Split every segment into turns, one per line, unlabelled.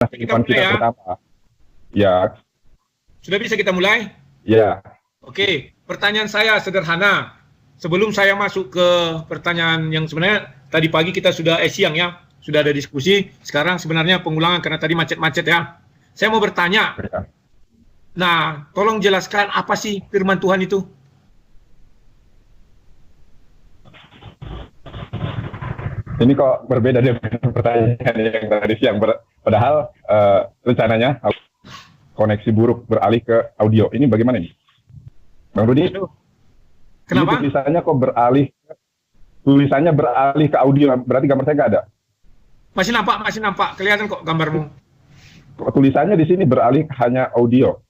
Kita
kehidupan
mulai
kita
ya.
pertama. Ya,
Sudah bisa kita mulai?
ya,
Oke, pertanyaan saya sederhana. Sebelum saya masuk ke pertanyaan yang sebenarnya tadi pagi kita sudah siang ya, sudah ada diskusi. Sekarang sebenarnya pengulangan karena tadi macet-macet ya. Saya mau bertanya.
ya.
Nah, tolong jelaskan apa sih firman Tuhan itu?
Ini kok berbeda dengan pertanyaan yang tadi siang. Padahal rencananya koneksi buruk beralih ke audio. Ini bagaimana nih, Bang Rudi?
Kenapa?
Ini tulisannya beralih ke audio. Berarti gambar saya nggak ada.
Masih nampak. Kelihatan kok gambarmu.
Tulisannya di sini beralih hanya audio.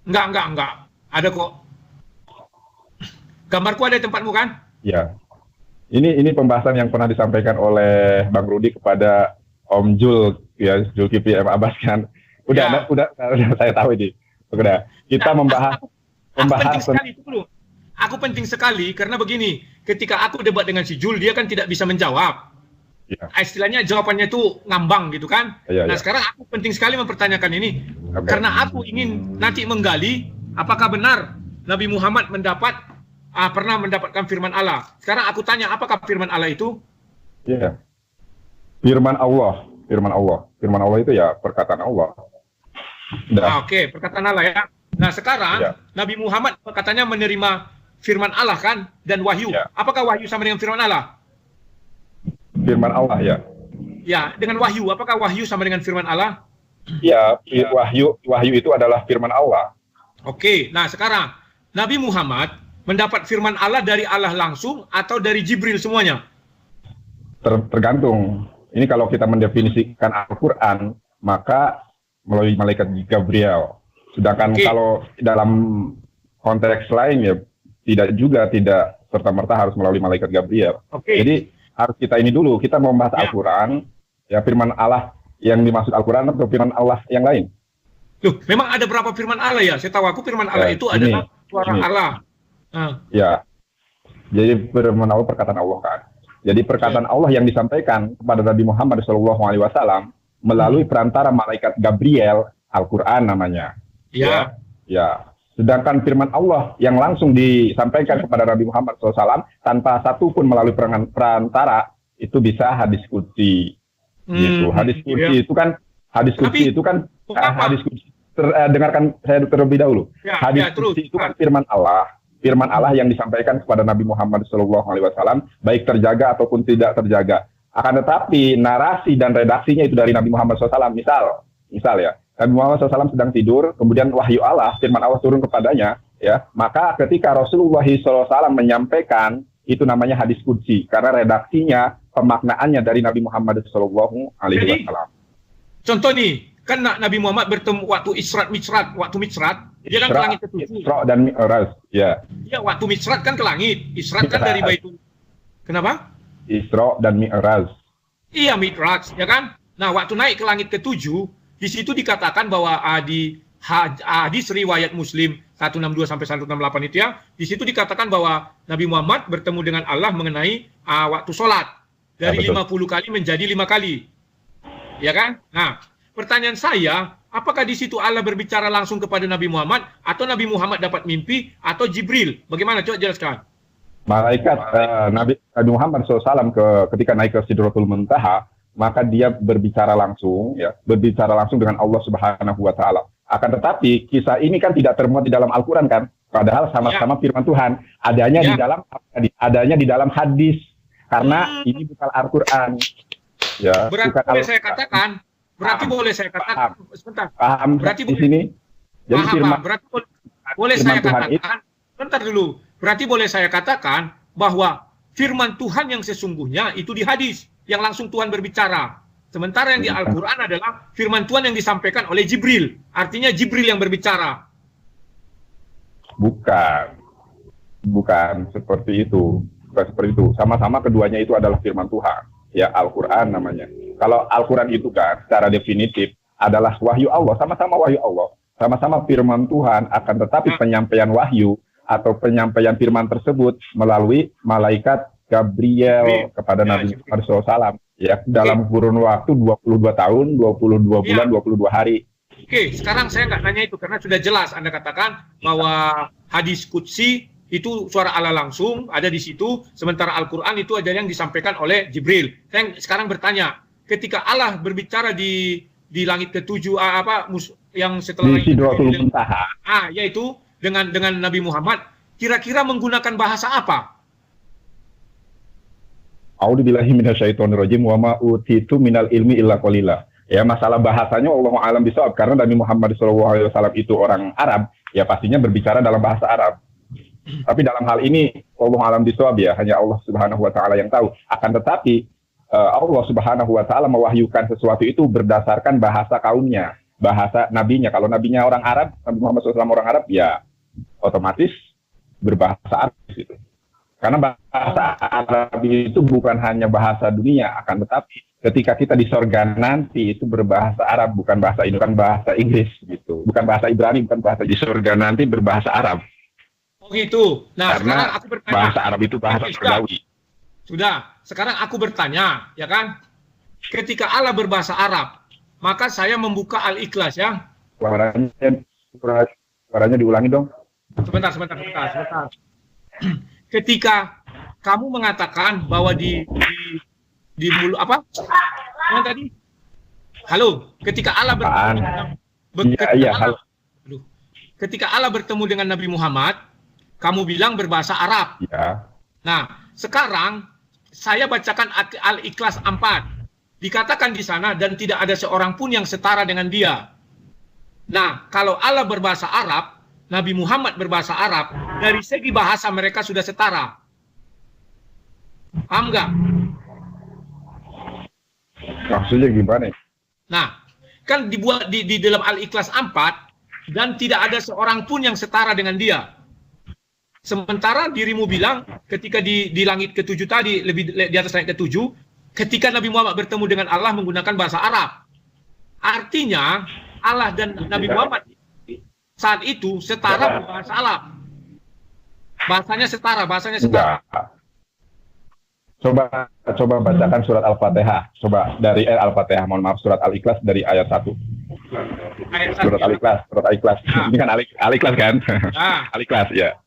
Enggak. Ada kok. Gambarku ada di tempatmu kan?
Ya. Ini pembahasan yang pernah disampaikan oleh Bang Rudi kepada Om Jul, ya, Zulkifli M. Abbas kan. Udah, saya tahu ini. Udah. Kita membahas
penting sekali itu dulu. Aku penting sekali karena begini, ketika aku debat dengan si Jul, dia kan tidak bisa menjawab.
Ya.
Istilahnya jawabannya itu ngambang gitu kan.
Ya.
Sekarang aku penting sekali mempertanyakan ini. Karena aku ingin nanti menggali apakah benar Nabi Muhammad pernah mendapatkan firman Allah. Sekarang aku tanya, apakah firman Allah itu?
Iya. Firman Allah. Firman Allah itu ya perkataan Allah.
Oke, perkataan Allah ya. Nah, sekarang Nabi Muhammad katanya menerima firman Allah kan dan wahyu. Ya. Apakah wahyu sama dengan firman Allah?
Firman Allah ya.
Ya, dengan wahyu. Apakah wahyu sama dengan firman Allah?
Ya, wahyu itu adalah firman Allah.
Oke, nah sekarang Nabi Muhammad mendapat firman Allah dari Allah langsung atau dari Jibril semuanya?
Tergantung. Ini kalau kita mendefinisikan Al-Quran, maka melalui malaikat Gabriel. Sedangkan kalau dalam konteks lain ya tidak serta-merta harus melalui malaikat Gabriel. Jadi harus kita ini dulu, kita membahas Al-Quran, ya firman Allah yang dimaksud Al-Quran atau firman Allah yang lain.
Loh, memang ada berapa firman Allah ya? Saya tahu aku firman Allah itu adalah suara Allah.
Ya, jadi firman Allah perkataan Allah kan. Jadi perkataan Allah yang disampaikan kepada Nabi Muhammad SAW melalui perantara malaikat Gabriel, Al-Quran namanya. Ya. Sedangkan firman Allah yang langsung disampaikan kepada Nabi Muhammad SAW tanpa satupun melalui perantara itu bisa hadis qudsi. Gitu. Hadis qudsi itu kan dengarkan saya terlebih dahulu. Hadis qudsi itu kan firman Allah yang disampaikan kepada Nabi Muhammad SAW, baik terjaga ataupun tidak terjaga. Akan tetapi narasi dan redaksinya itu dari Nabi Muhammad SAW. Misal ya, Nabi Muhammad SAW sedang tidur, kemudian wahyu Allah, firman Allah turun kepadanya, ya. Maka ketika Rasulullah SAW menyampaikan, itu namanya hadis qudsi, karena redaksinya, pemaknaannya dari Nabi Muhammad SAW.
Contoh nih, kan Nabi Muhammad bertemu waktu waktu Mi'raj, dia kan ke langit ke-7.
Isra dan Mi'raj, ya.
Iya, waktu Mi'raj kan ke langit. Isra kan dari Baitul. Kenapa?
Isra dan Mi'raj.
Iya, Mi'raj, ya kan? Nah, waktu naik ke langit ke-7, di situ dikatakan bahwa di hadis riwayat Muslim 162 sampai 168 itu ya, di situ dikatakan bahwa Nabi Muhammad bertemu dengan Allah mengenai waktu sholat dari 50 kali menjadi 5 kali. Ya kan? Nah, pertanyaan saya, apakah di situ Allah berbicara langsung kepada Nabi Muhammad atau Nabi Muhammad dapat mimpi atau Jibril? Bagaimana? Coba jelaskan.
Malaikat Nabi Muhammad SAW ketika naik ke Sidratul Muntaha, maka dia berbicara langsung dengan Allah Subhanahu wa Ta'ala. Akan tetapi kisah ini kan tidak termuat di dalam Al-Quran kan, padahal sama-sama firman Tuhan. Adanya di dalam hadis, karena ini bukan Al-Quran. Ya,
berarti boleh saya katakan, sebentar.
Paham
berarti
di sini. Jadi firman,
berarti boleh saya katakan, sebentar dulu. Berarti boleh saya katakan bahwa firman Tuhan yang sesungguhnya itu di hadis, yang langsung Tuhan berbicara. Sementara yang di Al-Quran adalah firman Tuhan yang disampaikan oleh Jibril. Artinya Jibril yang berbicara. Bukan seperti itu. Sama-sama keduanya itu adalah firman Tuhan. Ya, Al-Quran namanya. Kalau Al-Quran itu kan secara definitif adalah wahyu Allah, sama-sama wahyu Allah, sama-sama firman Tuhan, akan tetapi penyampaian wahyu atau penyampaian firman tersebut melalui malaikat Gabriel kepada Nabi Muhammad SAW.
Ya, dalam kurun waktu 22 tahun, 22 bulan, 22 hari.
Oke, sekarang saya nggak nanya itu karena sudah jelas Anda katakan bahwa hadis qudsi itu suara Allah langsung ada di situ, sementara Al-Quran itu ada yang disampaikan oleh Jibril. Saya sekarang bertanya, ketika Allah berbicara di langit ketujuh yang setelah
di Sidratul Muntaha,
yaitu dengan Nabi Muhammad, kira-kira menggunakan bahasa apa?
A'udzubillahi minasyaitonirrajim wa ma utitu minal ilmi illa qalila. Ya, masalah bahasanya Allahu a'lam bishawab, karena Nabi Muhammad SAW itu orang Arab, ya pastinya berbicara dalam bahasa Arab. Tapi dalam hal ini Allahu a'lam bishawab, ya hanya Allah Subhanahu wa taala yang tahu. Akan tetapi Allah Subhanahu wa taala mewahyukan sesuatu itu berdasarkan bahasa kaumnya, bahasa nabinya. Kalau nabinya orang Arab, Nabi Muhammad SAW orang Arab, ya otomatis berbahasa Arab gitu. Karena bahasa Arab itu bukan hanya bahasa dunia, akan tetapi ketika kita di sorga nanti itu berbahasa Arab, bukan bahasa ini, bukan bahasa Inggris gitu, bukan bahasa Ibrani, bukan bahasa di sorga nanti berbahasa Arab.
Oh gitu. Nah,
karena
sekarang aku bertanya,
bahasa Arab itu bahasa surgawi.
Sudah. Sekarang aku bertanya, ya kan? Ketika Allah berbahasa Arab, maka saya membuka Al-Ikhlas, ya.
Suaranya diulangi dong.
Sebentar. Ketika kamu mengatakan bahwa di mulut apa? Yang tadi? Halo, ketika Allah ketika Allah bertemu dengan Nabi Muhammad, kamu bilang berbahasa Arab.
Ya.
Nah, sekarang saya bacakan Al-Ikhlas 4. Dikatakan di sana dan tidak ada seorang pun yang setara dengan dia. Nah, kalau Allah berbahasa Arab, Nabi Muhammad berbahasa Arab, dari segi bahasa mereka sudah setara. Paham nggak?
Maksudnya gimana?
Nah, kan dibuat di dalam Al-Ikhlas 4, dan tidak ada seorang pun yang setara dengan dia. Sementara dirimu bilang, ketika di langit ketujuh tadi, lebih di atas langit ketujuh, ketika Nabi Muhammad bertemu dengan Allah menggunakan bahasa Arab. Artinya, Allah dan Nabi Muhammad saat itu setara berbahasa Arab. Bahasanya setara.
Enggak. Coba bacakan surat Al-Fatihah. Coba dari Al-Fatihah, mohon maaf, surat Al-Ikhlas dari ayat 1. Surat Al-Ikhlas. Ini kan Al-Ikhlas kan? Al-Ikhlas, ya.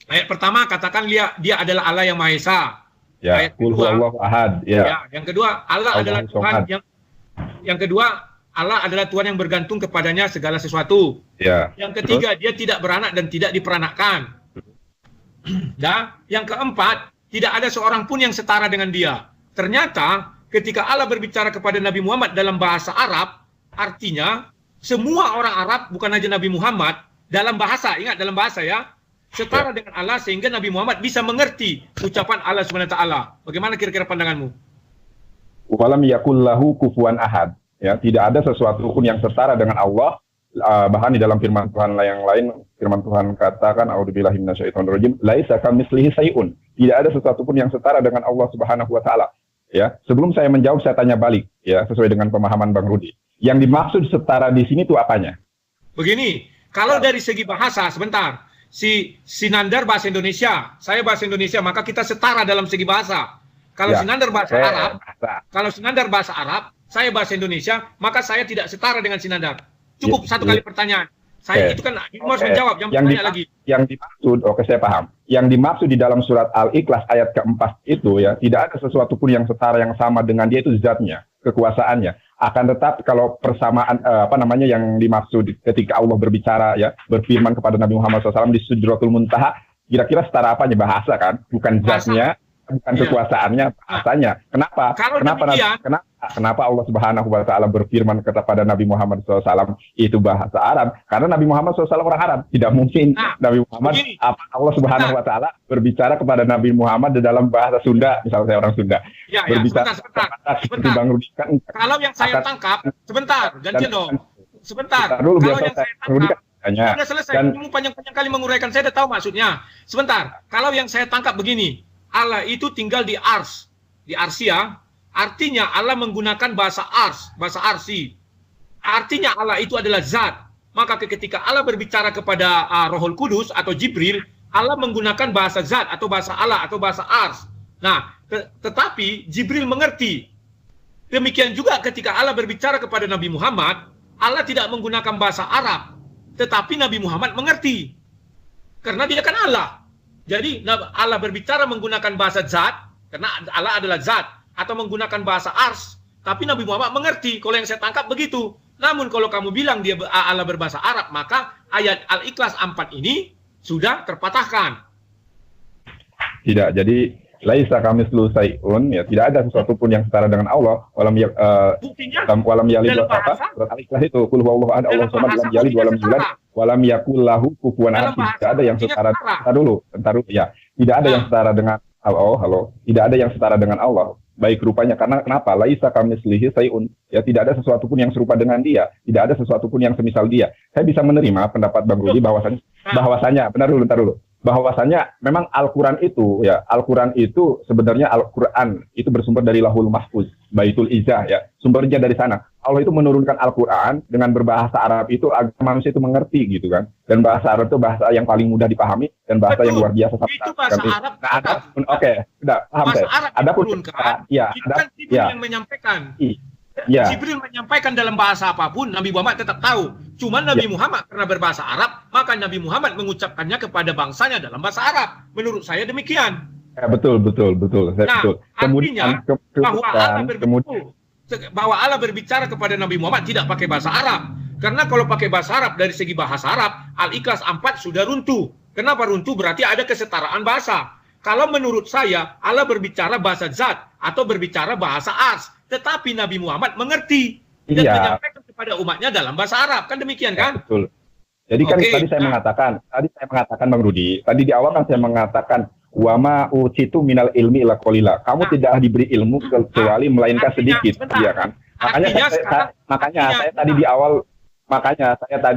Ayat pertama katakan dia adalah Allah yang Maha Esa.
Ya,
ayat kedua,
Allahu Ahad. Ya.
Yang kedua, Allah adalah Tuhan yang kedua, Allah adalah Tuhan yang bergantung kepadanya segala sesuatu.
Ya.
Yang ketiga, dia tidak beranak dan tidak diperanakkan. Dan yang keempat, tidak ada seorang pun yang setara dengan dia. Ternyata ketika Allah berbicara kepada Nabi Muhammad dalam bahasa Arab, artinya semua orang Arab, bukan hanya Nabi Muhammad, dalam bahasa, ingat dalam bahasa ya, setara dengan Allah sehingga Nabi Muhammad bisa mengerti ucapan Allah SWT. Bagaimana kira-kira pandanganmu?
Walam yakul lahu kufuwan ahad. Ya, tidak ada sesuatu pun yang setara dengan Allah. Bahkan di dalam firman Tuhan yang lain, firman Tuhan katakan, a'udzubillahi minasyaitonirrajim, laisa kamitslihi syai'un. Tidak ada sesuatu pun yang setara dengan Allah Subhanahu wa taala. Ya, sebelum saya menjawab, saya tanya balik, ya, sesuai dengan pemahaman Bang Rudi. Yang dimaksud setara di sini itu apanya?
Begini, kalau dari segi bahasa, sebentar, si Nandar bahasa Indonesia, saya bahasa Indonesia, maka kita setara dalam segi bahasa. Kalau
ya,
si Nandar bahasa Arab, kalau si Nandar bahasa Arab, saya bahasa Indonesia, maka saya tidak setara dengan si Nandar. Cukup satu kali pertanyaan. Saya itu kan harus menjawab, jangan bertanya lagi. Yang
dimaksud, saya paham. Yang dimaksud di dalam surat Al-Ikhlas ayat keempat itu ya, tidak ada sesuatu pun yang setara yang sama dengan dia, itu zatnya, kekuasaannya. Akan tetapi kalau persamaan yang dimaksud ketika Allah berbicara ya, berfirman kepada Nabi Muhammad SAW di Sidratul Muntaha, kira-kira setara apanya? Bahasa kan, bukan zatnya, bukan kekuasaannya, bahasanya. Kenapa Allah Subhanahu wa taala berfirman kepada Nabi Muhammad SAW itu bahasa Arab? Karena Nabi Muhammad SAW orang Arab. Tidak mungkin Nabi Muhammad, Allah Subhanahu wa taala berbicara kepada Nabi Muhammad dalam bahasa Sunda, misalnya saya orang Sunda. Berbicara
sebentar. Kalau yang saya tangkap, sebentar, gantian dong. Sebentar. Kalau yang saya tangkap, sudah selesai. Kamu panjang-panjang kali menguraikan, saya sudah tahu maksudnya. Sebentar. Kalau yang saya tangkap begini, Allah itu tinggal di ars, di arsia. Artinya Allah menggunakan bahasa ars, bahasa arsi. Artinya Allah itu adalah zat. Maka ketika Allah berbicara kepada Rohul Kudus atau Jibril, Allah menggunakan bahasa zat atau bahasa Allah atau bahasa ars. Nah, tetapi Jibril mengerti. Demikian juga ketika Allah berbicara kepada Nabi Muhammad, Allah tidak menggunakan bahasa Arab, tetapi Nabi Muhammad mengerti. Karena dia kan Allah. Jadi Allah berbicara menggunakan bahasa zat, karena Allah adalah zat, atau menggunakan bahasa ars, tapi Nabi Muhammad mengerti. Kalau yang saya tangkap begitu. Namun kalau kamu bilang dia Allah berbahasa Arab, maka ayat Al-Ikhlas 4 ini sudah terpatahkan.
Tidak, jadi laisa kamitslihi syai'un, ya tidak ada sesuatu pun yang setara dengan Allah. Walam yalid surat Al-Ikhlas itu qul huwallahu ahad Allahu samad lam yalid walam yulad walam yakul lahu kufuwan ahad. Tidak ada yang setara. Bentar dulu ya. Tidak ada yang setara dengan Allah. Tidak ada yang setara dengan Allah. Baik rupanya, karena kenapa? Laisa kamitslihi syai'un. Ya tidak ada sesuatu pun yang serupa dengan dia. Tidak ada sesuatu pun yang semisal dia. Saya bisa menerima pendapat Bang Rudi bahwasanya bentar dulu. Bahwasanya memang Al-Quran itu sebenarnya Al-Quran itu bersumber dari Lauhul Mahfuz, Baitul Izzah ya, sumbernya dari sana. Allah itu menurunkan Al-Quran dengan berbahasa Arab itu agar manusia itu mengerti gitu kan, dan bahasa Arab itu bahasa yang paling mudah dipahami dan bahasa yang luar biasa.
Itu bahasa Arab.
Sudah paham saya.
Ada pun yang menyampaikan.
Ya.
Jibril menyampaikan dalam bahasa apapun, Nabi Muhammad tetap tahu. Cuma Nabi Muhammad karena berbahasa Arab, maka Nabi Muhammad mengucapkannya kepada bangsanya dalam bahasa Arab. Menurut saya demikian.
Ya, betul.
Nah, artinya bahwa Allah berbicara kepada Nabi Muhammad tidak pakai bahasa Arab. Karena kalau pakai bahasa Arab, dari segi bahasa Arab, Al-Ikhlas 4 sudah runtuh. Kenapa runtuh? Berarti ada kesetaraan bahasa. Kalau menurut saya, Allah berbicara bahasa zat atau berbicara bahasa ars. Tetapi Nabi Muhammad mengerti dan menyampaikan kepada umatnya dalam bahasa Arab. Kan demikian kan?
Betul. Jadi kan tadi saya mengatakan Bang Rudi, tadi di awal kan saya mengatakan wama utitu minal ilmi illa qalila. Kamu tidak diberi ilmu kecuali melainkan sedikit, iya kan? Makanya saya tadi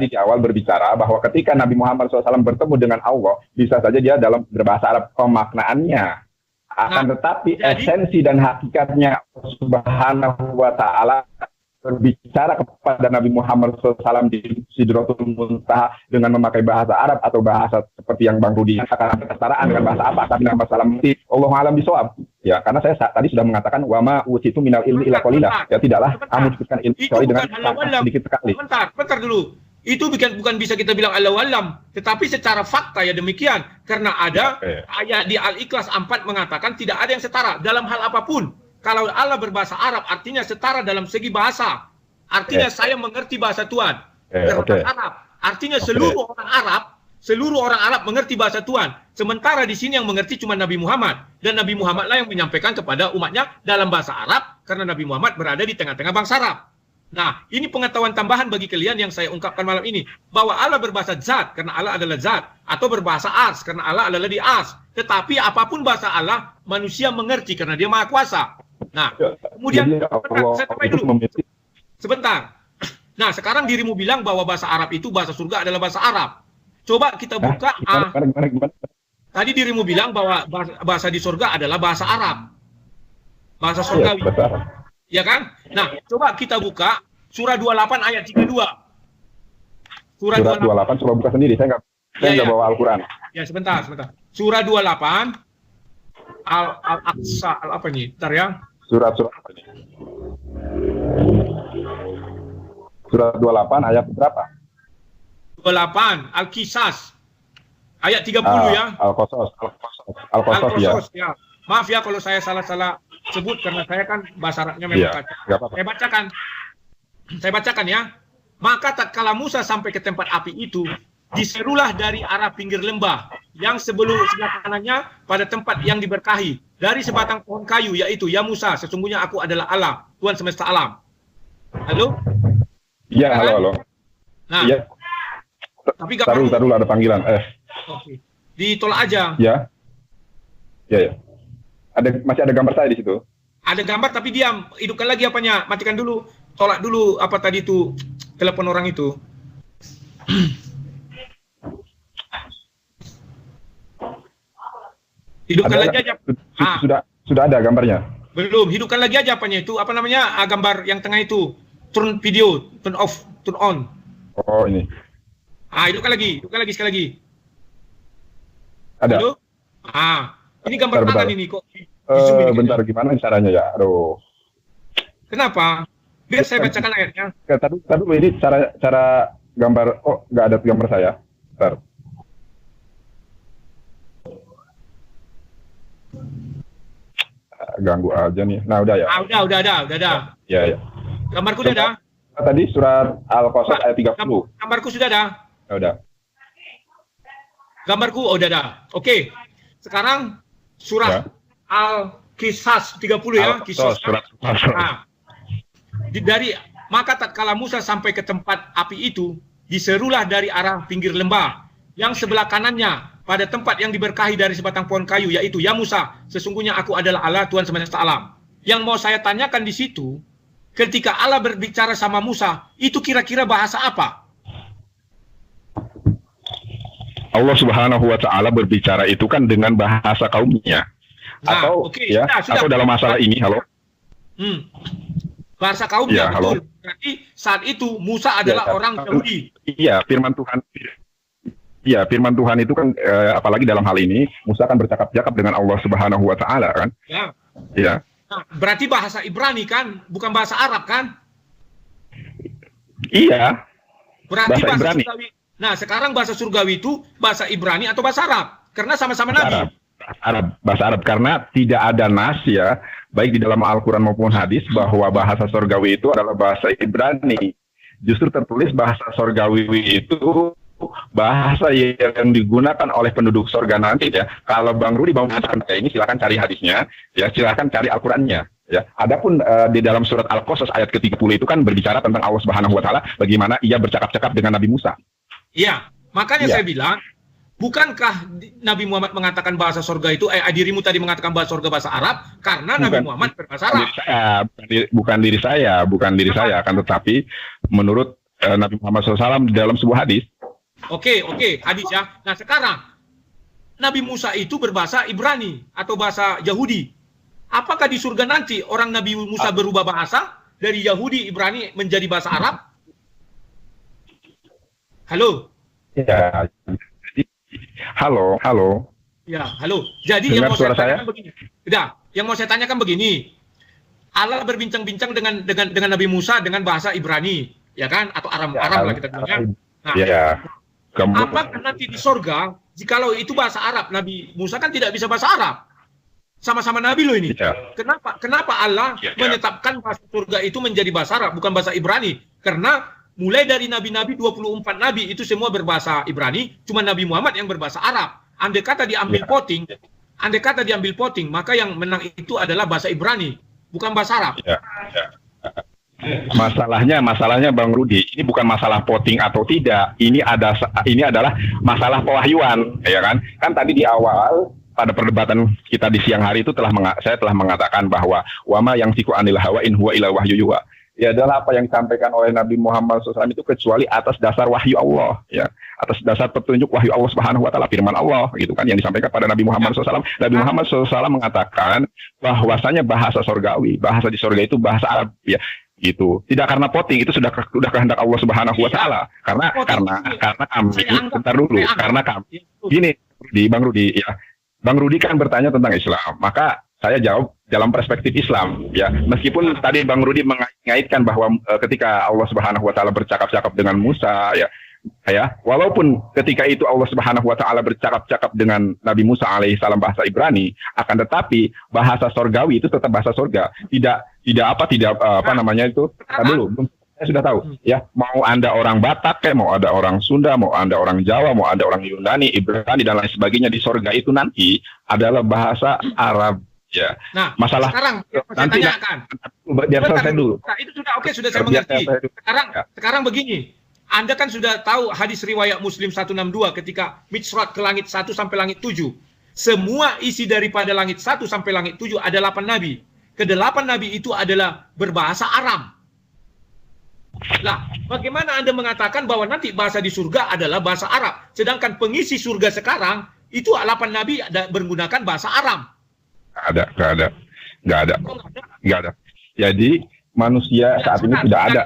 di awal berbicara bahwa ketika Nabi Muhammad SAW bertemu dengan Allah, bisa saja dia dalam berbahasa Arab pemaknaannya. Tetapi esensi dan hakikatnya Subhanahu wa Ta'ala berbicara kepada Nabi Muhammad SAW di Sidratul Muntaha dengan memakai bahasa Arab atau bahasa seperti yang Bang Rudi katakan kesetaraan dengan bahasa apa, tapi nama salam mesti Allahu a'lam bishawab. Ya, karena saya tadi sudah mengatakan wa ma utitu minal ilmi illa qalila. Ya tidaklah kamu diberikan ilmu kecuali dengan sedikit sekali.
Bentar dulu. Itu bukan bisa kita bilang Allahu a'lam, tetapi secara fakta ya demikian. Karena ada ayat di Al-Ikhlas 4 mengatakan tidak ada yang setara dalam hal apapun. Kalau Allah berbahasa Arab artinya setara dalam segi bahasa. Artinya saya mengerti bahasa Tuhan. Arab. Artinya seluruh orang Arab mengerti bahasa Tuhan. Sementara di sini yang mengerti cuma Nabi Muhammad, dan Nabi Muhammad lah yang menyampaikan kepada umatnya dalam bahasa Arab karena Nabi Muhammad berada di tengah-tengah bangsa Arab. Nah, ini pengetahuan tambahan bagi kalian yang saya ungkapkan malam ini. Bahwa Allah berbahasa zat, karena Allah adalah zat. Atau berbahasa ars, karena Allah adalah di ars. Tetapi apapun bahasa Allah, manusia mengerti karena dia maha kuasa. Nah, kemudian, saya tambahin dulu. Sebentar. Nah, sekarang dirimu bilang bahwa bahasa Arab itu, bahasa surga adalah bahasa Arab. Coba kita buka. Tadi dirimu bilang bahwa bahasa di surga adalah bahasa Arab. Bahasa surgawi. Ya kan? Nah, coba kita buka surah 28 ayat 32. Surah 28
coba buka sendiri, saya nggak bawa Al-Quran.
Ya, sebentar. Surah 28 Al-Aqsa, apa ini? Bentar ya.
Surat apa ini? Surah 28 ayat berapa?
28 Al-Qisas. Ayat 30 ya.
Al-Qasas ya.
Maaf ya kalau saya salah sebut karena saya kan bahasa Arabnya memang kacau. Saya bacakan ya. Maka tatkala Musa sampai ke tempat api itu, diserulah dari arah pinggir lembah yang sebelah kanannya pada tempat yang diberkahi dari sebatang pohon kayu, yaitu ya Musa, sesungguhnya aku adalah Allah, Tuhan semesta alam. Halo?
Iya, halo.
Nah,
ya.
Tapi
taruh ada panggilan.
Oke. Ditolak aja.
Ya. Masih ada gambar saya di situ.
Ada gambar tapi diam. Hidupkan lagi apanya. Matikan dulu. Tolak dulu apa tadi itu telepon orang itu. Hidupkan lagi aja.
Sudah ada gambarnya.
Belum. Hidupkan lagi aja apanya itu. Apa namanya? Gambar yang tengah itu. Turn video, turn off, turn on.
Oh, ini.
Hidupkan lagi sekali lagi.
Ada.
Halo? Ini gambar tangan ini kok. Di Zoom ini
Bentar, gimana caranya ya? Aduh.
Kenapa? Biar saya bacakan ayatnya.
Tadi ini cara gambar. Oh, nggak ada gambar saya. Bentar. Ganggu aja nih. Nah, udah ya.
Udah ada.
Ya.
Gambarku udah ada.
Tadi surat Al-Qasas ayat 30.
Gambarku sudah ada.
Ya, udah.
Gambarku udah ada. Oke. Sekarang surat Al-Qisas 30 ya. Qisas.
Surat.
Nah, dari maka tatkala Musa sampai ke tempat api itu, diserulah dari arah pinggir lembah yang sebelah kanannya pada tempat yang diberkahi dari sebatang pohon kayu, yaitu, ya Musa, sesungguhnya aku adalah Allah Tuhan semesta alam. Yang mau saya tanyakan di situ, ketika Allah berbicara sama Musa, itu kira-kira bahasa apa?
Allah Subhanahu wa taala berbicara itu kan dengan bahasa kaumnya.
Nah,
atau atau dalam masalah ini, halo.
Bahasa kaumnya,
ya,
betul. Berarti saat itu Musa adalah orang Yahudi.
Iya, firman Tuhan. Iya, firman Tuhan itu kan apalagi dalam hal ini Musa kan bercakap-cakap dengan Allah Subhanahu wa taala kan?
Ya.
Iya.
Nah, berarti bahasa Ibrani kan, bukan bahasa Arab kan?
Iya.
Berarti bahasa
Ibrani.
Surgawi. Nah, sekarang bahasa surgawi itu bahasa Ibrani atau bahasa Arab? Karena sama-sama Nabi.
Bahasa Arab karena tidak ada nas ya, baik di dalam Al-Quran maupun hadis bahwa bahasa surgawi itu adalah bahasa Ibrani. Justru tertulis bahasa surgawi itu bahasa yang digunakan oleh penduduk surga nanti ya. Kalau Bang Rudi mau mengatakan kayak ini, silakan cari hadisnya, ya silakan cari Al-Qurannya. Ya, adapun di dalam surat Al-Qasas ayat ke-30 itu kan berbicara tentang Allah Subhanahu wa taala bagaimana ia bercakap-cakap dengan Nabi Musa.
Iya, makanya saya bilang, bukankah Nabi Muhammad mengatakan bahasa surga itu, dirimu tadi mengatakan bahasa surga bahasa Arab, karena Nabi Muhammad berbahasa Arab.
Bukan diri saya, akan tetapi menurut Nabi Muhammad SAW di dalam sebuah hadis.
Oke, hadis ya. Nah sekarang, Nabi Musa itu berbahasa Ibrani atau bahasa Yahudi. Apakah di surga nanti orang Nabi Musa berubah bahasa dari Yahudi Ibrani menjadi bahasa Arab? Halo.
Ya. Halo.
Ya, halo. Jadi yang mau saya tanyakan begini. Yang mau saya tanyakan begini. Allah berbincang-bincang dengan Nabi Musa dengan bahasa Ibrani, ya kan? Atau Aram lah kita bilang. Nah, apakah nanti di surga, jikalau itu bahasa Arab, Nabi Musa kan tidak bisa bahasa Arab. Sama-sama Nabi loh ini. Ya. Kenapa Allah menetapkan bahasa surga itu menjadi bahasa Arab, bukan bahasa Ibrani? Karena mulai dari nabi-nabi 24 nabi itu semua berbahasa Ibrani, cuma Nabi Muhammad yang berbahasa Arab. Andai kata diambil voting, maka yang menang itu adalah bahasa Ibrani, bukan bahasa Arab.
Ya. Masalahnya Bang Rudi, ini bukan masalah voting atau tidak, ini adalah masalah pewahyuan, ya kan? Kan tadi di awal pada perdebatan kita di siang hari itu saya telah mengatakan bahwa wama yang siku anil hawa in huwa ila wahyu yuha. Ya adalah apa yang disampaikan oleh Nabi Muhammad SAW itu kecuali atas dasar wahyu Allah, ya, atas dasar petunjuk wahyu Allah Subhanahu wa taala, firman Allah gitu kan yang disampaikan pada Nabi Muhammad SAW. Nabi Muhammad SAW mengatakan bahwasanya bahasa surgawi, bahasa di surga itu bahasa Arab, ya. Gitu. Tidak karena voting, itu sudah kehendak Allah Subhanahu wa taala. Karena kami bentar dulu, karena kami gini di Bang Rudi, ya. Bang Rudi kan bertanya tentang Islam, maka saya jawab dalam perspektif Islam, ya. Meskipun tadi Bang Rudi mengaitkan bahwa ketika Allah Subhanahu wa taala bercakap-cakap dengan Musa, ya, walaupun ketika itu Allah Subhanahu wa taala bercakap-cakap dengan Nabi Musa alaihissalam bahasa Ibrani, akan tetapi bahasa surgawi itu tetap bahasa surga. Saya sudah tahu, ya, mau Anda orang Batak, mau ada orang Sunda, mau Anda orang Jawa, mau ada orang Yunani, Ibrani dan lain sebagainya, di surga itu nanti adalah bahasa Arab. Ya.
Nah,
masalah
sekarang saya tanyakan.
Biar selesai dulu.
Nah, itu sudah saya mengerti. Sekarang begini. Anda kan sudah tahu hadis riwayat Muslim 162 ketika Mi'raj ke langit 1 sampai langit 7. Semua isi daripada langit 1 sampai langit 7 ada 8 nabi. Ke-8 nabi itu adalah berbahasa Arab. Lah, bagaimana Anda mengatakan bahwa nanti bahasa di surga adalah bahasa Arab, sedangkan pengisi surga sekarang itu 8 nabi menggunakan bahasa Arab? Nggak ada. Jadi manusia saat ini tidak ada.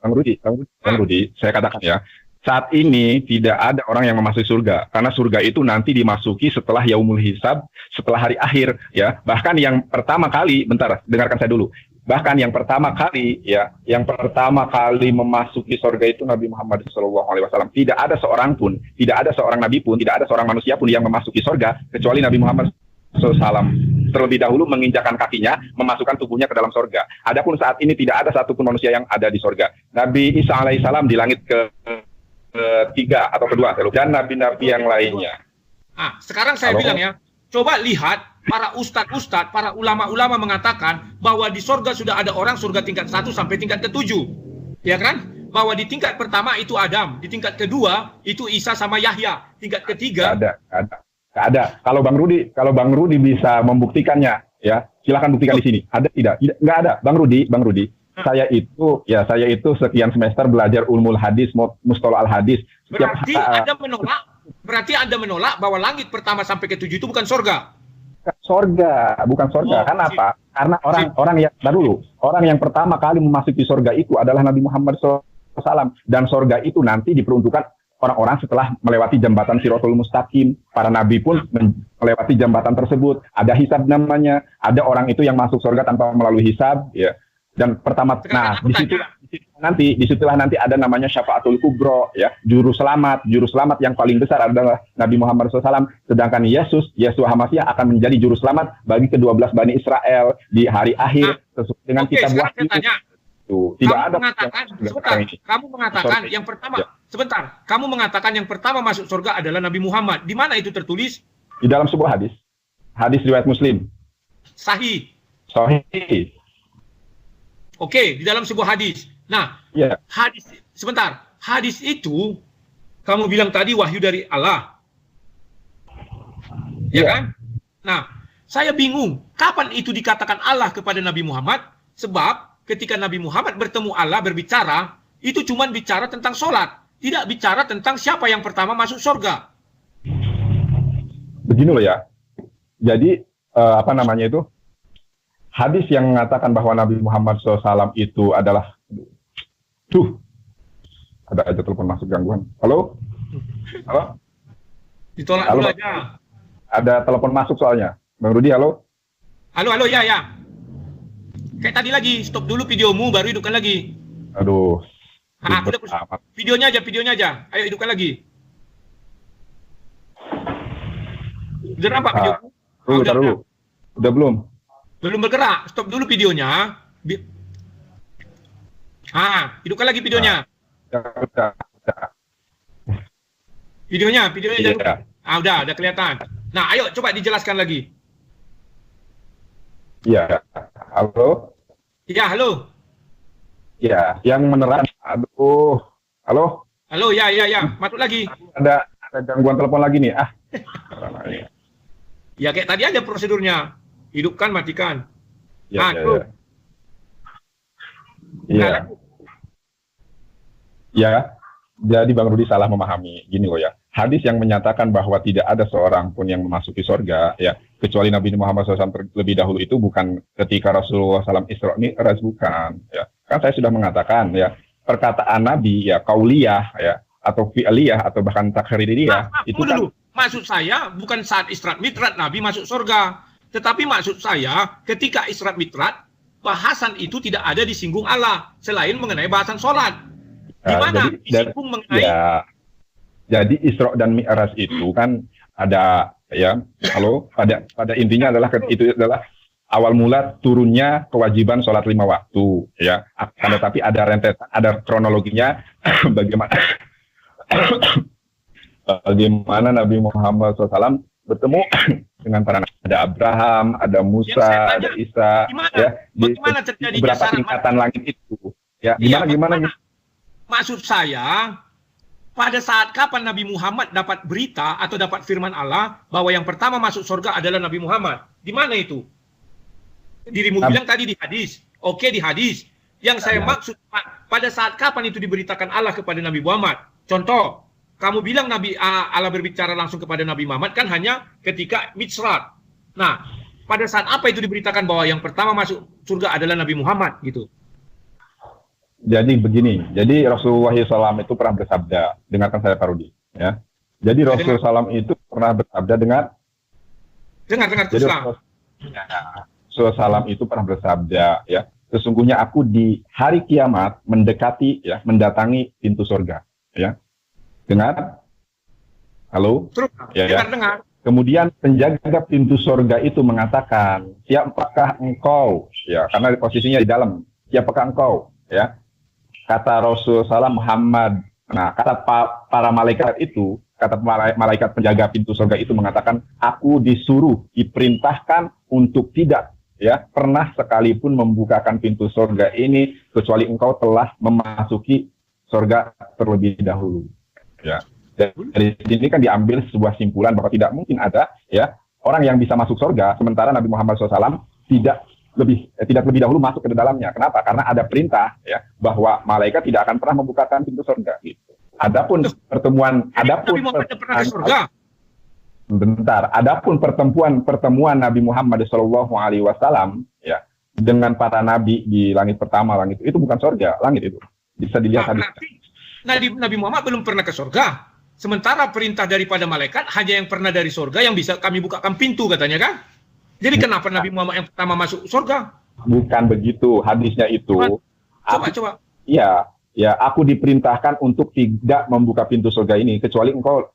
Bang Rudi, saya katakan ya,
saat ini tidak ada orang yang memasuki surga, karena surga itu nanti dimasuki setelah yaumul hisab, setelah hari akhir, ya. Bahkan yang pertama kali, bentar, dengarkan saya dulu. Bahkan yang pertama kali, ya, yang pertama kali memasuki surga itu Nabi Muhammad SAW. Tidak ada seorang pun, tidak ada seorang nabi pun, tidak ada seorang manusia pun yang memasuki surga kecuali Nabi Muhammad SAW. Terlebih dahulu menginjakan kakinya, memasukkan tubuhnya ke dalam surga. Adapun saat ini tidak ada satupun manusia yang ada di surga. Nabi Isa alaihissalam di langit ketiga atau kedua, dan nabi-nabi yang lainnya.
Sekarang saya bilang ya, coba lihat para ustadz-ustadz, para ulama-ulama mengatakan bahwa di surga sudah ada orang surga tingkat 1 sampai tingkat ke-7. Ya kan? Bahwa di tingkat pertama itu Adam, di tingkat kedua itu Isa sama Yahya, tingkat ketiga
Nggak ada. Kalau Bang Rudi bisa membuktikannya, ya, silakan buktikan di sini. Ada tidak? Nggak ada. Bang Rudi. Saya itu sekian semester belajar ulumul hadis, mustalah al hadis.
Berarti Anda menolak bahwa langit pertama sampai ke 7 itu bukan surga.
Bukan surga. Kenapa? Karena orang yang pertama kali memasuki surga itu adalah Nabi Muhammad SAW, dan surga itu nanti diperuntukkan orang-orang setelah melewati jembatan Siratul Mustaqim. Para nabi pun melewati jembatan tersebut. Ada hisab namanya. Ada orang itu yang masuk surga tanpa melalui hisab, ya. Dan pertama, disitulah nanti ada namanya syafaatul kubro, ya, juru selamat yang paling besar adalah Nabi Muhammad SAW. Sedangkan Yeshua HaMashiach akan menjadi juru selamat bagi ke-12 Bani Israel di hari akhir sesuai dengan kitab Wahyu.
Kamu mengatakan yang pertama, kamu mengatakan yang pertama masuk surga adalah Nabi Muhammad. Di mana itu tertulis?
Di dalam sebuah hadis riwayat Muslim.
Sahih. Oke, di dalam sebuah hadis. Nah, hadis itu kamu bilang tadi wahyu dari Allah. Ya kan? Nah, saya bingung kapan itu dikatakan Allah kepada Nabi Muhammad, sebab ketika Nabi Muhammad bertemu Allah berbicara, itu cuma bicara tentang sholat, tidak bicara tentang siapa yang pertama masuk surga.
Begini loh ya. Jadi hadis yang mengatakan bahwa Nabi Muhammad SAW itu adalah... ada aja telepon masuk gangguan. Halo?
Ditolak dulu aja.
Ada telepon masuk soalnya. Bang Rudi, halo?
Halo, ya. Kayak tadi lagi, stop dulu videomu, baru hidupkan lagi.
Aduh.
Videonya aja. Ayo hidupkan lagi. Udah nampak videomu?
Udah belum?
Belum bergerak, stop dulu videonya. Hidupkan lagi videonya. Videonya udah kelihatan. Nah, ayo coba dijelaskan lagi.
Iya, halo?
Iya, halo.
Ya, yang menerang. Aduh, halo?
Halo, ya. Masuk lagi.
Ada gangguan telepon lagi nih.
Ya, kayak tadi aja prosedurnya. Hidupkan, matikan.
Iya. Ya, jadi Bang Rudi salah memahami. Gini loh ya. Hadis yang menyatakan bahwa tidak ada seorang pun yang memasuki surga, ya, kecuali Nabi Muhammad SAW terlebih dahulu, itu bukan ketika Rasulullah SAW Isra Mi'raj, bukan. Ya, kan saya sudah mengatakan, ya, perkataan Nabi, ya, kauliyah, ya, atau fi'liyah, atau bahkan takririyah. Itu dulu.
Maksud saya bukan saat Isra Mi'raj Nabi masuk surga. Tetapi maksud saya, ketika Isra Mi'raj, bahasan itu tidak ada disinggung Allah, selain mengenai bahasan sholat. Di mana disinggung mengenai... Ya,
jadi Isra dan Mi'raj itu kan ada, ya, pada intinya adalah itu adalah awal mula turunnya kewajiban sholat 5 waktu, ya. Tetapi ada rentetan, ada kronologinya, bagaimana Nabi Muhammad SAW bertemu dengan para nabi. Ada Abraham, ada Musa, ada Isa,
bagaimana terjadi
beberapa tingkatan langit itu, ya. Gimana?
Maksud saya, pada saat kapan Nabi Muhammad dapat berita atau dapat firman Allah bahwa yang pertama masuk surga adalah Nabi Muhammad? Di mana itu? Dirimu bilang tadi di hadis. Oke, di hadis. Yang saya maksud, pada saat kapan itu diberitakan Allah kepada Nabi Muhammad? Contoh, kamu bilang Allah berbicara langsung kepada Nabi Muhammad kan hanya ketika Mi'raj. Nah, pada saat apa itu diberitakan bahwa yang pertama masuk surga adalah Nabi Muhammad gitu?
Jadi begini, jadi Rasulullah SAW itu pernah bersabda, dengarkan saya Pak Rudi, ya. Jadi Rasulullah SAW itu pernah bersabda
dengar
jadi Rasulullah SAW itu pernah bersabda, ya, sesungguhnya aku di hari kiamat mendekati, ya, mendatangi pintu surga, ya. Dengar? Halo?
Terus,
Ya.
dengar.
Kemudian penjaga pintu surga itu mengatakan, siapakah engkau? Ya, karena posisinya di dalam. Siapakah engkau? Ya. Kata Rasul SAW Muhammad. Nah, kata para malaikat itu, kata malaikat penjaga pintu surga itu mengatakan, aku disuruh, diperintahkan untuk tidak, ya, pernah sekalipun membukakan pintu surga ini kecuali engkau telah memasuki surga terlebih dahulu. Ya. Dari sini kan diambil sebuah simpulan bahwa tidak mungkin ada, ya, orang yang bisa masuk surga sementara Nabi Muhammad SAW tidak lebih dahulu masuk ke dalamnya. Kenapa? Karena ada perintah, ya, bahwa malaikat tidak akan pernah membukakan pintu surga. Gitu. Adapun pertemuan pertemuan Nabi Muhammad SAW, ya, dengan para nabi di langit pertama, langit itu bukan surga, langit itu bisa dilihat hadis.
Nabi Muhammad belum pernah ke surga. Sementara perintah daripada malaikat hanya yang pernah dari surga yang bisa kami bukakan pintu, katanya kan? Jadi kenapa Nabi Muhammad yang pertama masuk surga?
Bukan begitu hadisnya itu.
Coba.
Iya, ya, aku diperintahkan untuk tidak membuka pintu surga ini kecuali engkau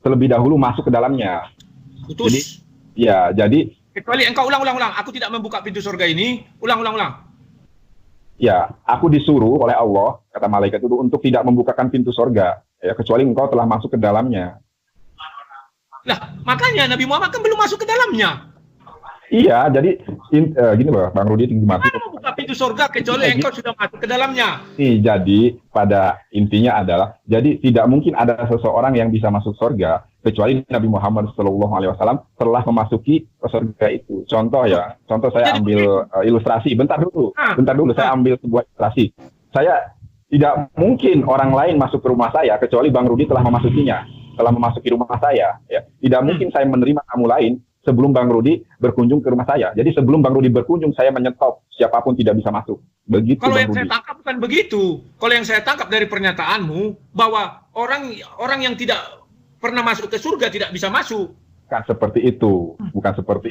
terlebih dahulu masuk ke dalamnya.
Putus.
Jadi
kecuali engkau ulang. Aku tidak membuka pintu surga ini. Ulang.
Ya, aku disuruh oleh Allah, kata malaikat itu, untuk tidak membukakan pintu surga, ya, kecuali engkau telah masuk ke dalamnya.
Lah, makanya Nabi Muhammad kan belum masuk ke dalamnya.
Iya, jadi gini loh, Bang Rudi tinggi mati.
Mana membuka pintu surga kecuali engkau sudah masuk ke dalamnya.
Jadi pada intinya adalah, jadi tidak mungkin ada seseorang yang bisa masuk surga kecuali Nabi Muhammad SAW telah memasuki surga itu. Contoh saya ambil ilustrasi. Bentar dulu, saya ambil sebuah ilustrasi. Saya tidak mungkin orang lain masuk ke rumah saya kecuali Bang Rudi telah memasukinya, telah memasuki rumah saya. Ya. Tidak mungkin saya menerima tamu lain sebelum Bang Rudi berkunjung ke rumah saya. Jadi sebelum Bang Rudi berkunjung, saya menyetop, siapapun tidak bisa masuk. Begitu.
Kalau yang saya tangkap bukan begitu. Kalau yang saya tangkap dari pernyataanmu bahwa orang yang tidak pernah masuk ke surga tidak bisa masuk.
Bukan seperti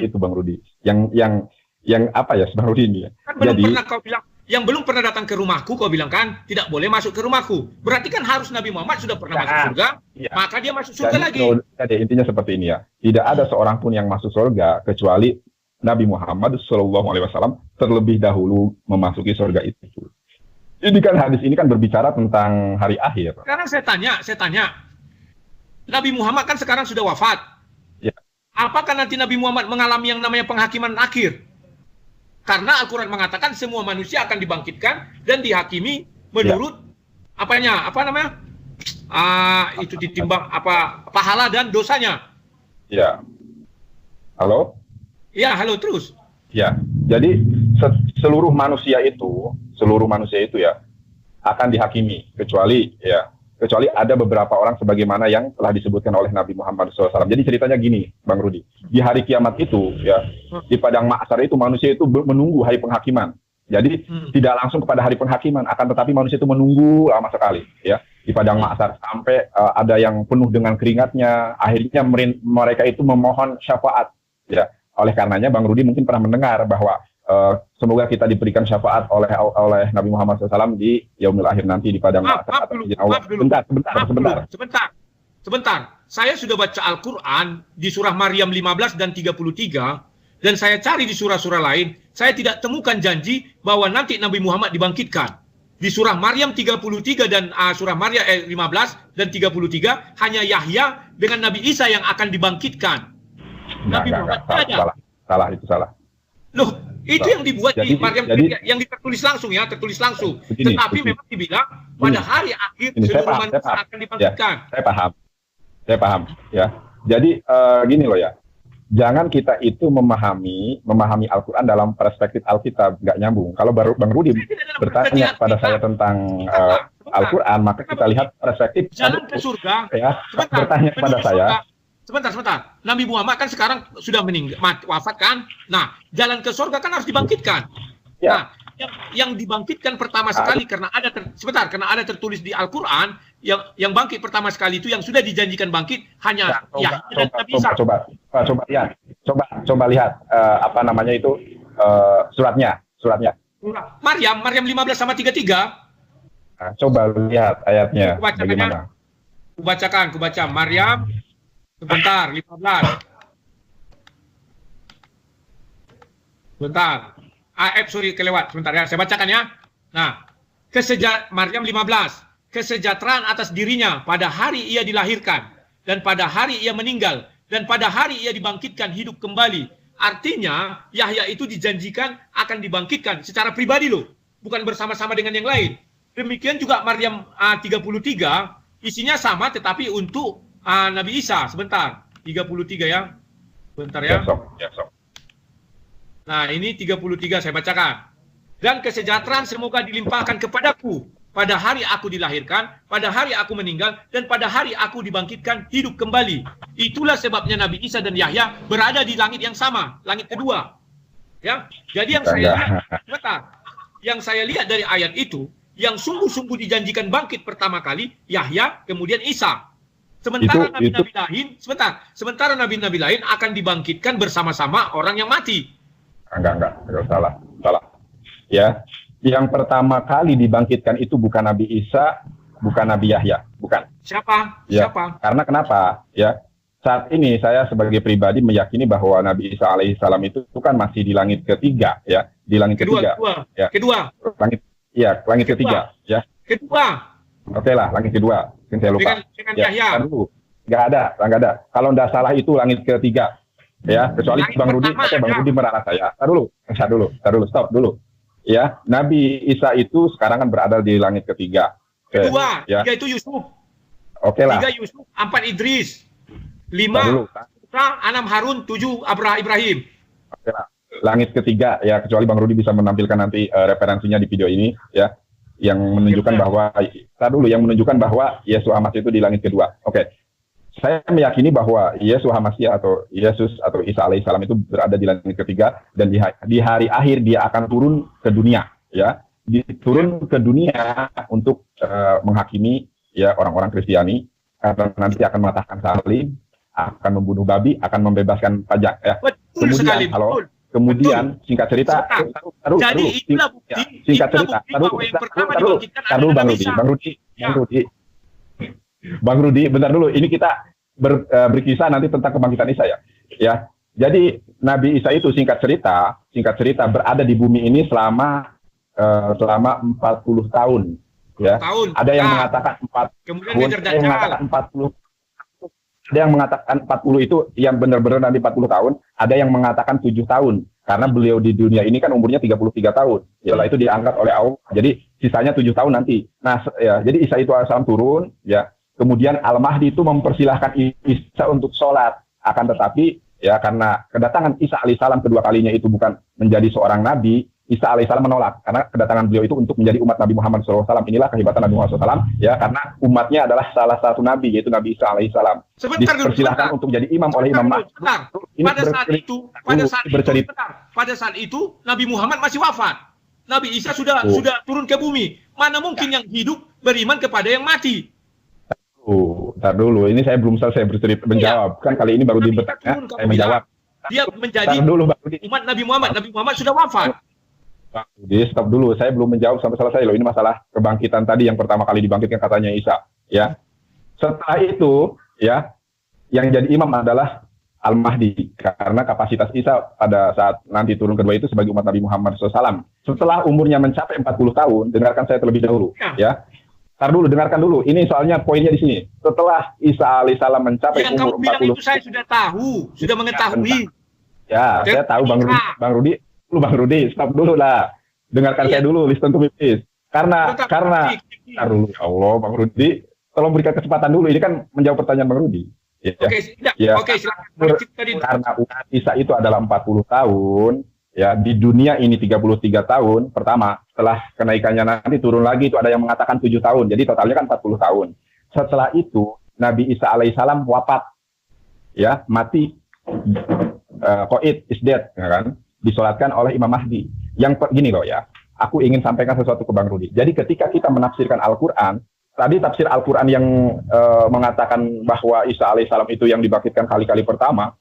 itu, Bang Rudi. Yang apa ya, Bang Rudi ini?
Kan belum pernah kau bilang, yang belum pernah datang ke rumahku, kau bilang kan tidak boleh masuk ke rumahku. Berarti kan harus Nabi Muhammad sudah pernah masuk surga, maka dia masuk surga lagi.
Jadi intinya seperti ini, ya. Tidak ada seorang pun yang masuk surga kecuali Nabi Muhammad SAW terlebih dahulu memasuki surga itu. Ini kan hadis ini kan berbicara tentang hari akhir.
Sekarang saya tanya, Nabi Muhammad kan sekarang sudah wafat.
Ya.
Apakah nanti Nabi Muhammad mengalami yang namanya penghakiman akhir? Karena Al-Quran mengatakan semua manusia akan dibangkitkan dan dihakimi menurut itu ditimbang pahala dan dosanya.
Ya. Halo?
Ya, halo terus.
Ya. Jadi seluruh manusia itu ya akan dihakimi kecuali ada beberapa orang sebagaimana yang telah disebutkan oleh Nabi Muhammad SAW. Jadi ceritanya gini, Bang Rudi. Di hari kiamat itu, ya, di padang mahsyar itu manusia itu menunggu hari penghakiman. Jadi tidak langsung kepada hari penghakiman, akan tetapi manusia itu menunggu lama sekali, ya, di padang mahsyar sampai ada yang penuh dengan keringatnya. Akhirnya mereka itu memohon syafaat. Ya, oleh karenanya Bang Rudi mungkin pernah mendengar bahwa semoga kita diberikan syafaat oleh Nabi Muhammad SAW di yaumil akhir nanti di padang mahsyar.
Sebentar. Saya sudah baca Al-Quran di surah Maryam 15 dan 33, dan saya cari di surah-surah lain, saya tidak temukan janji bahwa nanti Nabi Muhammad dibangkitkan. Di surah Maryam 33 dan surah Maryam 15 dan 33 hanya Yahya dengan Nabi Isa yang akan dibangkitkan. Nabi Muhammad tidak ada. Salah. Loh, itu yang dibuat di Maryam yang tertulis langsung.
Begini.
Tetapi memang dibilang pada hari akhir seluruh manusia akan dibangkitkan.
Ya, saya paham. Ya. Jadi gini loh ya. Jangan kita itu memahami Al-Quran dalam perspektif Alkitab, nggak nyambung. Kalau Bang Rudi bertanya kepada saya tentang Al-Quran, maka kita lihat perspektif.
Jalan ke surga.
Ya, bertanya kepada saya.
Sebentar. Nabi Muhammad kan sekarang sudah wafat kan? Nah, jalan ke surga kan harus dibangkitkan.
Ya.
Nah, yang dibangkitkan pertama sekali karena ada karena ada tertulis di Al-Qur'an yang bangkit pertama sekali itu yang sudah dijanjikan bangkit hanya Yahya dan Nabi Isa.
Coba lihat apa namanya itu suratnya.
Maryam 15 sama 33.
Nah, coba lihat ayatnya bagaimana.
Kubaca Maryam sebentar 15. Sebentar. Kelewat. Sebentar ya, saya bacakan ya. Nah, Maryam 15. Kesejahteraan atas dirinya pada hari ia dilahirkan dan pada hari ia meninggal dan pada hari ia dibangkitkan hidup kembali. Artinya, Yahya itu dijanjikan akan dibangkitkan secara pribadi loh, bukan bersama-sama dengan yang lain. Demikian juga Maryam 33, isinya sama tetapi untuk Nabi Isa. Sebentar, 33 ya. Sebentar ya. Sok. Nah, ini 33 saya bacakan. Dan kesejahteraan semoga dilimpahkan kepadaku pada hari aku dilahirkan, pada hari aku meninggal, dan pada hari aku dibangkitkan hidup kembali. Itulah sebabnya Nabi Isa dan Yahya berada di langit yang sama, langit kedua. Ya, jadi yang saya lihat dari ayat itu, yang sungguh-sungguh dijanjikan bangkit pertama kali Yahya, kemudian Isa. Sementara sementara nabi-nabi lain akan dibangkitkan bersama-sama orang yang mati.
Enggak, salah. Ya, yang pertama kali dibangkitkan itu bukan Nabi Isa, bukan Nabi Yahya, bukan.
Siapa?
Karena kenapa? Ya, saat ini saya sebagai pribadi meyakini bahwa Nabi Isa alaihissalam itu kan masih di langit ketiga, ya, di langit ketiga. Langit ketiga, ya. Oke lah, langit kedua. Saya lupa.
Dengan Yahya.
Nggak ada. Kalau nggak salah itu langit ketiga. Ya, kecuali Bang Rudi meralat saya. Tar dulu, stop dulu. Ya, Nabi Isa itu sekarang kan berada di langit ketiga.
Kedua, ya. 3 itu Yusuf.
Oke lah.
3 Yusuf, 4 Idris, 5 Musa, 6 Harun, 7 Ibrahim.
Oke lah. Langit ketiga ya, kecuali Bang Rudi bisa menampilkan nanti referensinya di video ini ya, yang menunjukkan bahwa Yesus Hamasi itu di langit kedua. Oke. Saya meyakini bahwa Yesus Hamasi atau Yesus atau Isa alaihissalam itu berada di langit ketiga dan di hari akhir dia akan turun ke dunia, ya, turun ke dunia untuk menghakimi ya orang-orang Kristiani, karena nanti akan mematahkan salib, akan membunuh babi, akan membebaskan pajak. Ya. Kemudian singkat cerita, Bang Rudi, bentar dulu. Ini kita berkisah nanti tentang kebangkitan Isa ya. Ya. Jadi Nabi Isa itu singkat cerita berada di bumi ini selama 40 tahun. Ya. Ada yang mengatakan 40. Ada yang mengatakan 40 itu yang benar-benar nanti 40 tahun. Ada yang mengatakan 7 tahun. Karena beliau di dunia ini kan umurnya 33 tahun. Setelah itu diangkat oleh Allah. Jadi sisanya 7 tahun nanti. Nah, ya, jadi Isa itu alaihissalam turun, ya. Kemudian Al-Mahdi itu mempersilahkan Isa untuk sholat. Akan tetapi, ya, karena kedatangan Isa alaihissalam kedua kalinya itu bukan menjadi seorang nabi, Isa alaihissalam menolak. Karena kedatangan beliau itu untuk menjadi umat Nabi Muhammad SAW. Inilah kehebatan Nabi Muhammad SAW, ya, karena umatnya adalah salah satu nabi, yaitu Nabi Isa alaihissalam. Dipersilahkan untuk jadi imam oleh Imam Mahdi.
Pada saat itu Nabi Muhammad masih wafat. Nabi Isa sudah turun ke bumi. Mana mungkin yang hidup beriman kepada yang mati?
Ntar dulu, ini saya belum selesai menjawab. Kan kali ini baru bertanya, saya menjawab.
Dia menjadi umat Nabi Muhammad. Nabi Muhammad sudah wafat.
Jadi stop dulu, saya belum menjawab sampai selesai loh. Ini masalah kebangkitan tadi yang pertama kali dibangkitkan katanya Isa. Ya. Setelah itu, ya, yang jadi imam adalah Al-Mahdi. Karena kapasitas Isa pada saat nanti turun kedua itu sebagai umat Nabi Muhammad SAW. Setelah umurnya mencapai 40 tahun, dengarkan saya terlebih dahulu. Ya. Dengarkan dulu. Ini soalnya poinnya di sini. Setelah Isa alaihissalam mencapai umur 40 tahun. Yang kamu bilang itu
saya sudah tahu, sudah mengetahui.
Ya, saya tahu Bang Rudi, stop dulu lah. Dengarkan saya dulu, listen to me please. Karena ya Allah, Bang Rudi, tolong berikan kesempatan dulu. Ini kan menjawab pertanyaan Bang Rudi. Ya. Oke, silakan. Karena umat Isa itu adalah 40 tahun, ya, di dunia ini 33 tahun. Pertama, setelah kenaikannya nanti turun lagi itu ada yang mengatakan 7 tahun. Jadi totalnya kan 40 tahun. Setelah itu Nabi Isa alaihissalam wafat. Ya, mati. Qaid is dead, ya kan? Disolatkan oleh Imam Mahdi. Yang gini loh ya. aku ingin sampaikan sesuatu ke Bang Rudi. Jadi ketika kita menafsirkan Al-Quran, tadi tafsir Al-Quran yang mengatakan bahwa Isa alaihissalam itu yang dibangkitkan kali-kali pertama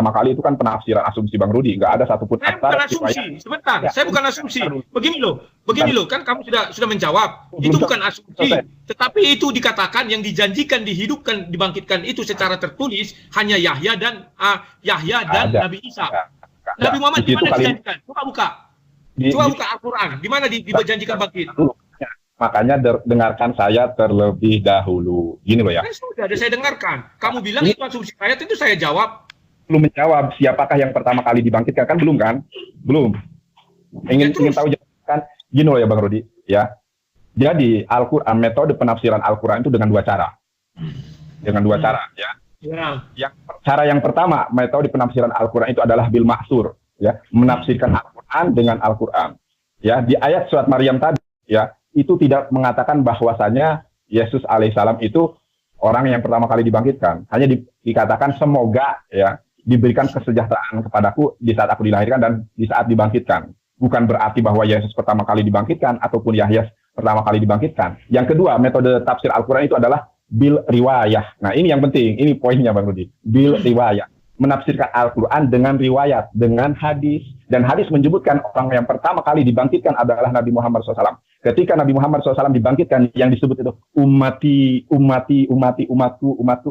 kali itu kan penafsiran asumsi Bang Rudi. Nggak ada satupun
saya bukan asumsi. Sebentar, ya, saya bukan asumsi. Begini loh, kan kamu sudah menjawab. Itu bukan asumsi, tetapi itu dikatakan yang dijanjikan, dihidupkan, dibangkitkan itu secara tertulis hanya Yahya dan Nabi Isa. Nabi Muhammad di mana dijanjikan? Buka. Coba buka Al-Quran. Di mana dijanjikan bangkit?
Makanya dengarkan saya terlebih dahulu. Gini loh ya.
Sudah ada saya dengarkan. Kamu bilang itu asumsi saya, itu saya jawab.
Belum menjawab siapakah yang pertama kali dibangkitkan, kan belum kan? Belum. Ingin tahu kan? Gini loh ya Bang Rudi, ya. Jadi Al-Quran, metode penafsiran Al-Quran itu dengan dua cara. Ya. Cara yang pertama, metode penafsiran Al-Quran itu adalah bil ma'sur, ya, menafsirkan Al-Quran dengan Al-Quran. Ya, di ayat surat Maryam tadi, ya, itu tidak mengatakan bahwasanya Yesus alaihissalam itu orang yang pertama kali dibangkitkan. Hanya dikatakan semoga, ya, diberikan kesejahteraan kepadaku di saat aku dilahirkan dan di saat dibangkitkan. Bukan berarti bahwa Yesus pertama kali dibangkitkan ataupun Yahya pertama kali dibangkitkan. Yang kedua, metode tafsir Al-Quran itu adalah bil riwayah. Nah, ini yang penting, ini poinnya Bang Rudi. Bil riwayah. Menafsirkan Al-Quran dengan riwayat, dengan hadis. Dan hadis menyebutkan orang yang pertama kali dibangkitkan adalah Nabi Muhammad SAW. Ketika Nabi Muhammad SAW dibangkitkan, yang disebut itu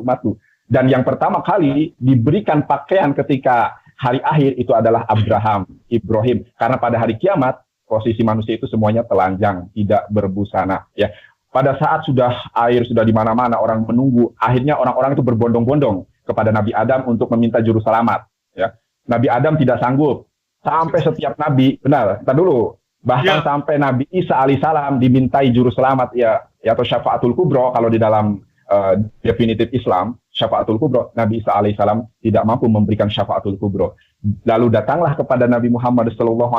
umatku. Dan yang pertama kali diberikan pakaian ketika hari akhir itu adalah Ibrahim. Karena pada hari kiamat, posisi manusia itu semuanya telanjang, tidak berbusana. Ya. Pada saat air sudah di mana-mana, orang menunggu, akhirnya orang-orang itu berbondong-bondong kepada Nabi Adam untuk meminta juru selamat. Ya. Nabi Adam tidak sanggup. Sampai setiap Nabi, bahkan sampai Nabi Isa alaihissalam dimintai juru selamat, ya atau syafaatul kubro, kalau di dalam definitif Islam, syafaatul kubro, Nabi Isa alaihissalam tidak mampu memberikan syafaatul kubro. Lalu datanglah kepada Nabi Muhammad SAW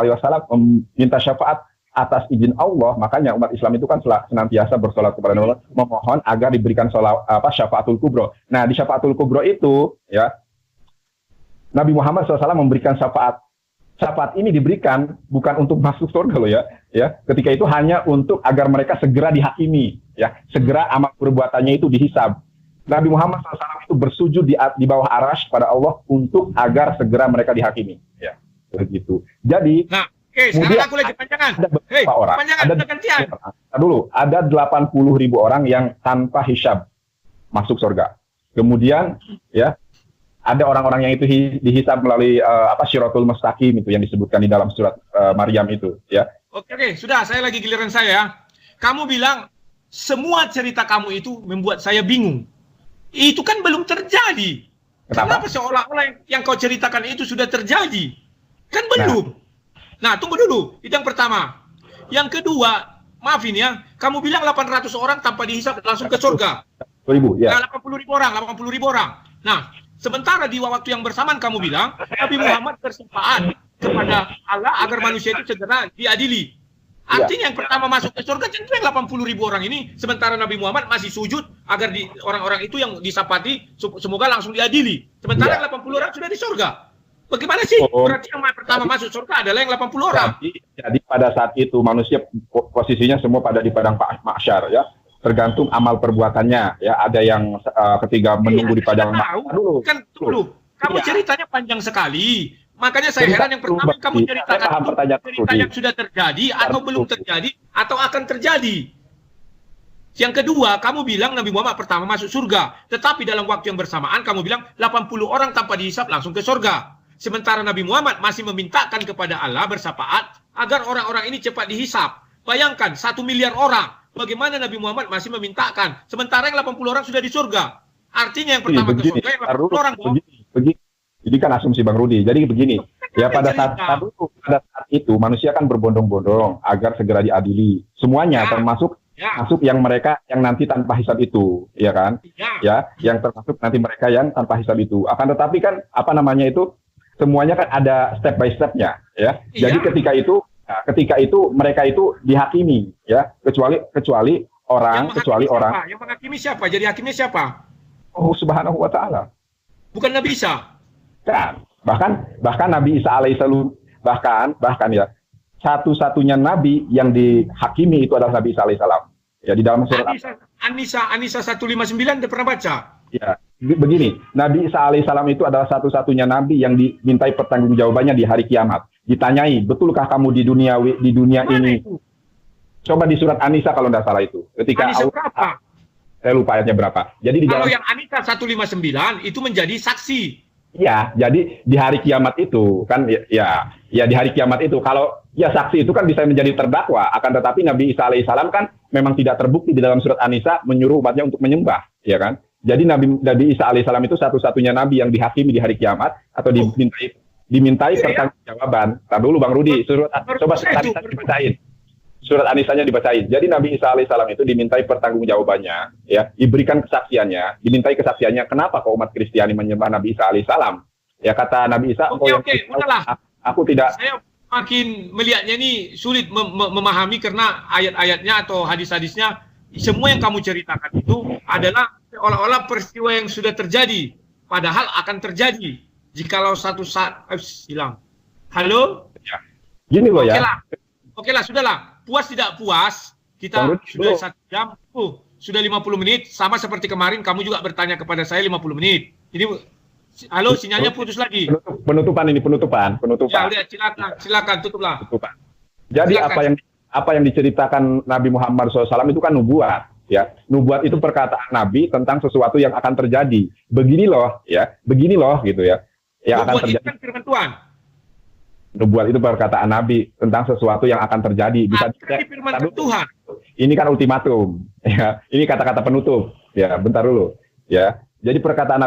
meminta syafaat atas izin Allah. Makanya umat Islam itu kan senantiasa bersolat kepada Allah, memohon agar diberikan syafaatul kubro. Nah, di syafaatul kubro itu, ya, Nabi Muhammad SAW memberikan syafaat. Syafaat ini diberikan bukan untuk masuk surga loh ya. Ketika itu hanya untuk agar mereka segera dihakimi, ya, segera amal perbuatannya itu dihisab. Nabi Muhammad SAW itu bersujud di bawah arasy pada Allah untuk agar segera mereka dihakimi, ya, begitu. Jadi,
sekarang aku lagi panjangan.
Ada 80.000 orang yang tanpa hisab masuk surga. Kemudian, ya, ada orang-orang yang itu dihisab melalui Syiratul Mustaqim itu yang disebutkan di dalam surat Maryam itu, ya.
Oke, sudah, saya lagi giliran saya. Kamu bilang semua cerita kamu itu membuat saya bingung. Itu kan belum terjadi. Kenapa seolah-olah yang kau ceritakan itu sudah terjadi? Kan belum. Nah, tunggu dulu. Itu yang pertama. Yang kedua, maafin ya, kamu bilang 800 orang tanpa dihisab langsung ke surga. 80.000 orang. Nah, sementara di waktu yang bersamaan kamu bilang Nabi Muhammad bersyafaat kepada Allah agar manusia itu segera diadili. Artinya yang pertama masuk ke surga tentu yang 80.000 orang ini, sementara Nabi Muhammad masih sujud agar orang-orang itu yang disapati semoga langsung diadili. Sementara yang 80 orang sudah di surga. Bagaimana sih? Berarti yang pertama masuk surga adalah yang 80 orang.
Jadi pada saat itu manusia posisinya semua pada di padang mahsyar, ya. Tergantung amal perbuatannya, ya. Ada yang ketiga menunggu di padang mahsyar dulu.
Kamu ceritanya panjang sekali. Makanya saya heran yang pertama kamu ceritakan cerita yang sudah terjadi atau belum terjadi atau akan terjadi. Yang kedua, kamu bilang Nabi Muhammad pertama masuk surga, tetapi dalam waktu yang bersamaan kamu bilang 80 orang tanpa dihisab langsung ke surga. Sementara Nabi Muhammad masih memintakan kepada Allah bersyafaat agar orang-orang ini cepat dihisab. Bayangkan 1 miliar orang. Bagaimana Nabi Muhammad masih memintakan sementara yang 80 orang sudah di surga. Artinya yang pertama ke surga yang 80 orang dong.
Jadi kan asumsi Bang Rudi. Jadi begini, ya pada saat itu manusia kan berbondong-bondong agar segera diadili. Semuanya termasuk yang mereka yang nanti tanpa hisab itu, ya kan? Ya, yang termasuk nanti mereka yang tanpa hisab itu. Akan tetapi kan semuanya kan ada step by stepnya, ya. Jadi ketika itu mereka itu dihakimi, ya. Kecuali orang.
Yang menghakimi siapa? Jadi hakimnya siapa?
Oh, Subhanahu wa Ta'ala.
Bukan Nabi Isa.
Kan, bahkan Nabi Isa alaihissalam bahkan ya, satu-satunya nabi yang dihakimi itu adalah Nabi Isa alaihissalam. Ya, di dalam surat
Anisa 159 udah pernah baca?
Ya, begini, Nabi Isa alaihissalam itu adalah satu-satunya nabi yang dimintai pertanggungjawabannya di hari kiamat. Ditanyai, betulkah kamu di dunia ini?
Itu?
Coba di surat Anisa kalau tidak salah itu. Ketika
Anisa berapa?
Saya lupa ayatnya berapa. Jadi di
Kalau
dalam
yang Anisa 159 itu menjadi saksi.
Ya, jadi di hari kiamat itu kan ya di hari kiamat itu kalau ya saksi itu kan bisa menjadi terdakwa, akan tetapi Nabi Isa alaihissalam kan memang tidak terbukti di dalam surat An-Nisa menyuruh umatnya untuk menyembah, ya kan? Jadi Nabi Isa alaihissalam itu satu-satunya nabi yang dihakimi di hari kiamat atau dimintai pertanggungjawaban. Tar dulu Bang Rudi, coba surat An-Nisa dibacain. Surat An-Nisanya dibacain. Jadi Nabi Isa alaihissalam itu dimintai pertanggungjawabannya, ya, diberikan kesaksiannya, kenapa kok umat Kristiani menyembah Nabi Isa alaihissalam? Ya, kata Nabi Isa,
udahlah.
Aku tidak.
Saya makin melihatnya ini sulit memahami karena ayat-ayatnya atau hadis-hadisnya semua yang kamu ceritakan itu adalah seolah-olah peristiwa yang sudah terjadi, padahal akan terjadi jikalau satu saat hilang. Halo?
Ya. Gini loh ya.
Oke lah, sudahlah. Puas tidak puas, kita sudah 1 jam, sudah 50 menit, sama seperti kemarin kamu juga bertanya kepada saya 50 menit. Ini, halo, sinyalnya putus lagi.
Penutupan.
Ya, silakan tutuplah.
Penutupan. Jadi silakan. apa yang diceritakan Nabi Muhammad SAW itu kan nubuat, ya. Nubuat itu perkataan Nabi tentang sesuatu yang akan terjadi. Begini loh, gitu ya. Yang akan terjadi. Itu kan firman Tuhan. Nubuat itu perkataan Nabi tentang sesuatu yang akan terjadi. Bisa
firman Tuhan.
Ini kan ultimatum, ya. Ini kata-kata penutup, ya. Bentar dulu, ya. Jadi perkataan Nabi